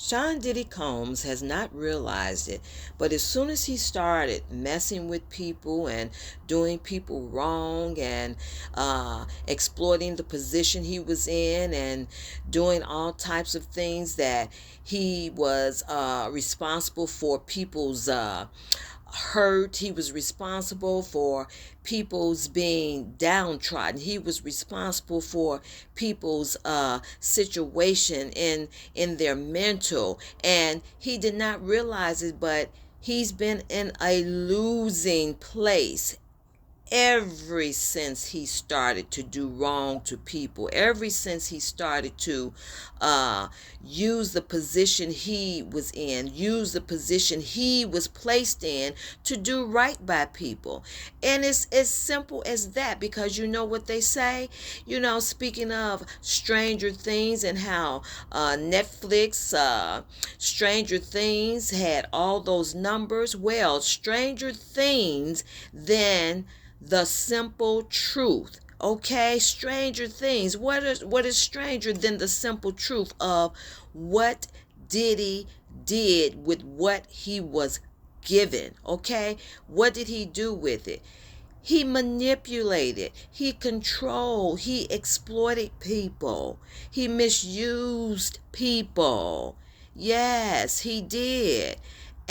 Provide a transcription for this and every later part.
Sean Diddy Combs has not realized it, but as soon as he started messing with people and doing people wrong and exploiting the position he was in and doing all types of things that he was responsible for people's hurt. He was responsible for people's being downtrodden. He was responsible for people's situation in their mental, and he did not realize it, but he's been in a losing place ever since he started to do wrong to people, ever since he started to use the position he was in, use the position he was placed in to do right by people. And it's as simple as that, because you know what they say, speaking of Stranger Things and how Netflix, Stranger Things had all those numbers. Well, Stranger Things then the simple truth. Okay, Stranger Things. What is stranger than the simple truth of what Diddy did with what he was given? Okay, what did he do with it? He manipulated, he controlled, he exploited people, he misused people. Yes, he did.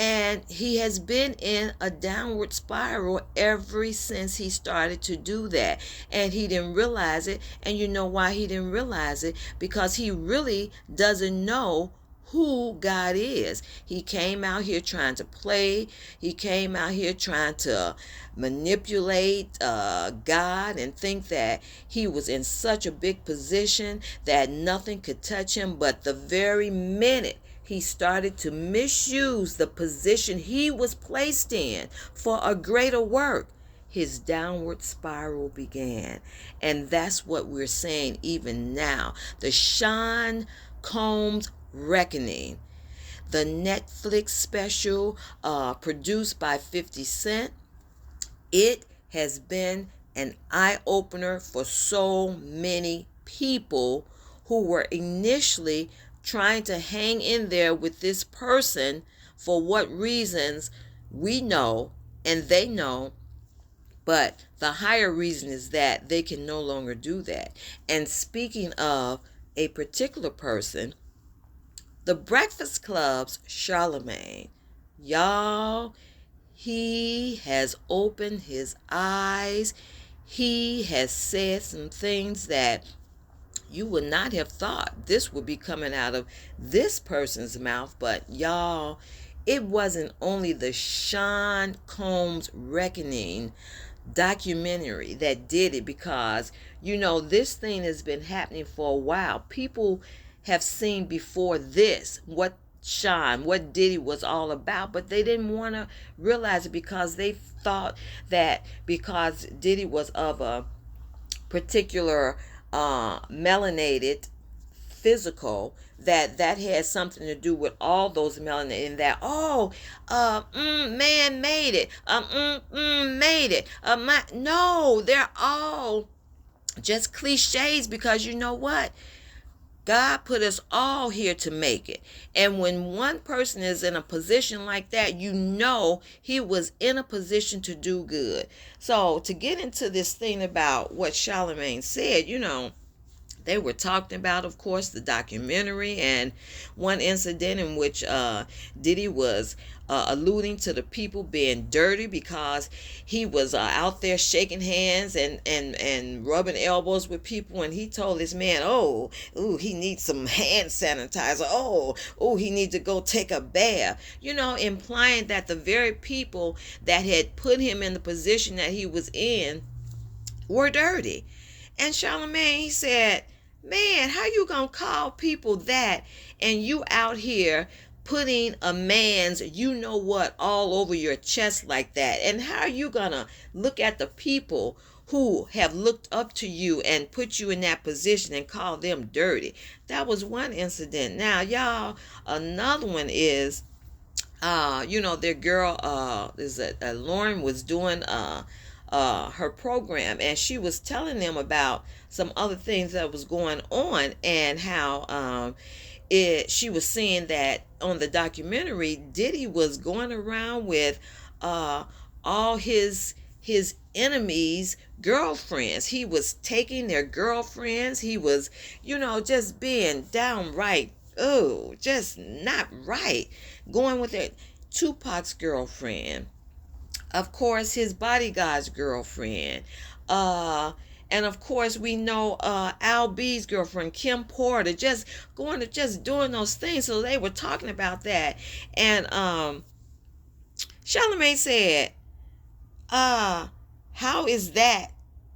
And he has been in a downward spiral ever since he started to do that. And he didn't realize it. And you know why he didn't realize it? Because he really doesn't know who God is. He came out here trying to play. He came out here trying to manipulate God and think that he was in such a big position that nothing could touch him. But the very minute he started to misuse the position he was placed in for a greater work, his downward spiral began. And that's what we're saying even now. The Sean Combs Reckoning, the Netflix special produced by 50 Cent, it has been an eye-opener for so many people who were initially trying to hang in there with this person for what reasons we know and they know, but the higher reason is that they can no longer do that. And speaking of a particular person, the Breakfast Club's Charlemagne, y'all, he has opened his eyes. He has said some things that you would not have thought this would be coming out of this person's mouth. But y'all, it wasn't only the Sean Combs Reckoning documentary that did it, because this thing has been happening for a while. People have seen before this what Diddy was all about, but they didn't want to realize it because they thought that because Diddy was of a particular melanated physical, that had something to do with all those melanin, and that man made it, made it, no, they're all just cliches, because you know what, God put us all here to make it. And when one person is in a position like that, he was in a position to do good. So to get into this thing about what Charlemagne said, they were talking about, of course, the documentary and one incident in which Diddy was alluding to the people being dirty because he was out there shaking hands and rubbing elbows with people, and he told this man, he needs some hand sanitizer, he needs to go take a bath, implying that the very people that had put him in the position that he was in were dirty. And Charlemagne, he said, man, how you gonna call people that, and you out here putting a man's you-know-what all over your chest like that? And how are you gonna look at the people who have looked up to you and put you in that position and call them dirty? That was one incident. Now, y'all, another one is, their girl, Lauren was doing her program, and she was telling them about some other things that was going on, and how she was saying that on the documentary, Diddy was going around with uh all his enemies girlfriends. He was taking their girlfriends. He was, just being downright, oh, just not right, going with their Tupac's girlfriend, of course his bodyguard's girlfriend, uh and of course we know Al B's girlfriend Kim Porter, just going to just doing those things. So they were talking about that. And Charlemagne said, how is that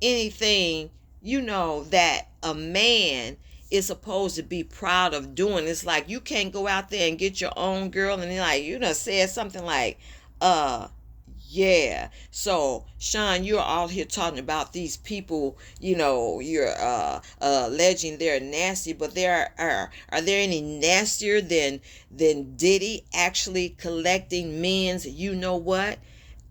anything, that a man is supposed to be proud of doing? It's like you can't go out there and get your own girl, and then, like, said something like, yeah. So, Sean, you're out here talking about these people, you're alleging they're nasty, but are there any nastier than Diddy actually collecting men's, what?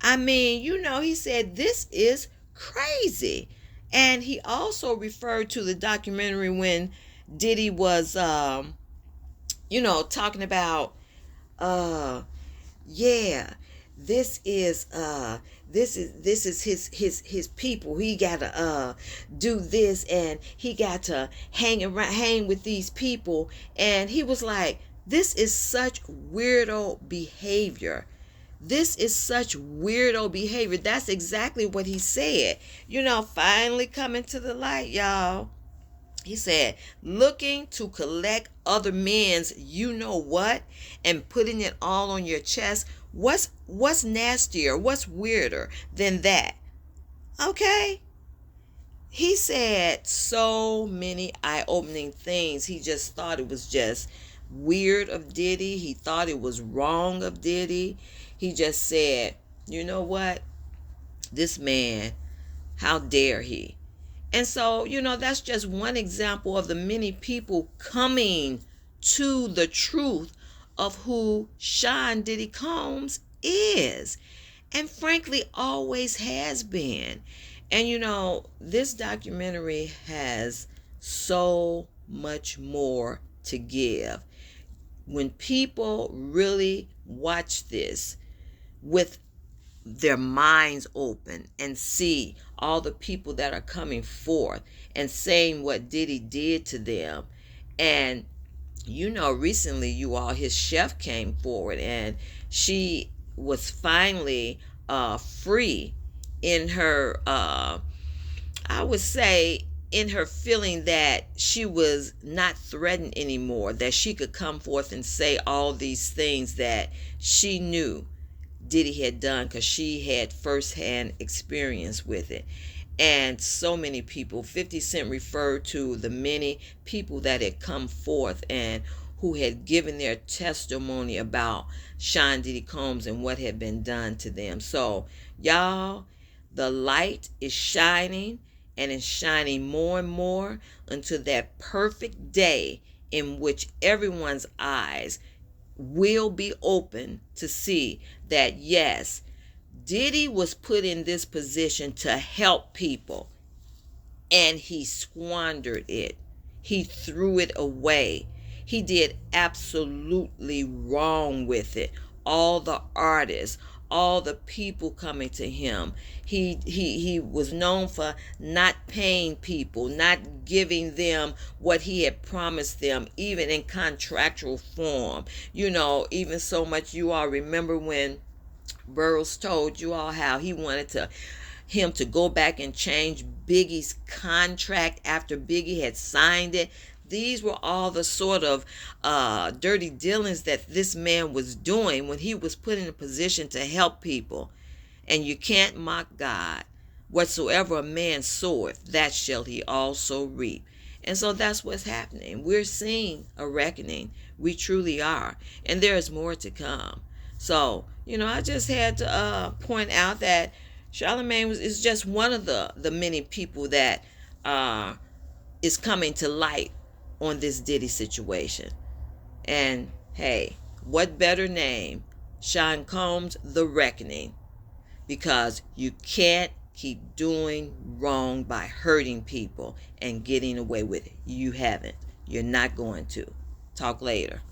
I mean, he said this is crazy. And he also referred to the documentary when Diddy was talking about yeah, this is his people. He gotta do this, and he got to hang with these people. And he was like, this is such weirdo behavior. This is such weirdo behavior. That's exactly what he said. Finally coming to the light, y'all. He said, looking to collect other men's what, and putting it all on your chest. What's nastier? What's weirder than that? Okay? He said so many eye-opening things. He just thought it was just weird of Diddy. He thought it was wrong of Diddy. He just said, what? This man, how dare he? And so, that's just one example of the many people coming to the truth of who Sean Diddy Combs is, and frankly always has been. And this documentary has so much more to give. When people really watch this with their minds open and see all the people that are coming forth and saying what Diddy did to them. And recently, his chef came forward, and she was finally free in her, I would say, in her feeling that she was not threatened anymore, that she could come forth and say all these things that she knew Diddy had done, because she had firsthand experience with it. And so many people, 50 Cent referred to the many people that had come forth and who had given their testimony about Sean Diddy Combs and what had been done to them. So, y'all, the light is shining, and it's shining more and more until that perfect day in which everyone's eyes will be open to see that, yes, Diddy was put in this position to help people, and he squandered it. He threw it away. He did absolutely wrong with it. All the artists, all the people coming to him. He was known for not paying people, not giving them what he had promised them, even in contractual form. Even so much, you all remember when Burroughs told you all how he wanted him to go back and change Biggie's contract after Biggie had signed it. These were all the sort of dirty dealings that this man was doing when he was put in a position to help people. And you can't mock God. Whatsoever a man soweth, that shall he also reap. And so that's what's happening. We're seeing a reckoning. We truly are. And there is more to come. So, I just had to point out that Charlemagne is just one of the many people that is coming to light on this Diddy situation. And hey, what better name? Sean Combs, The Reckoning. Because you can't keep doing wrong by hurting people and getting away with it. You haven't. You're not going to. Talk later.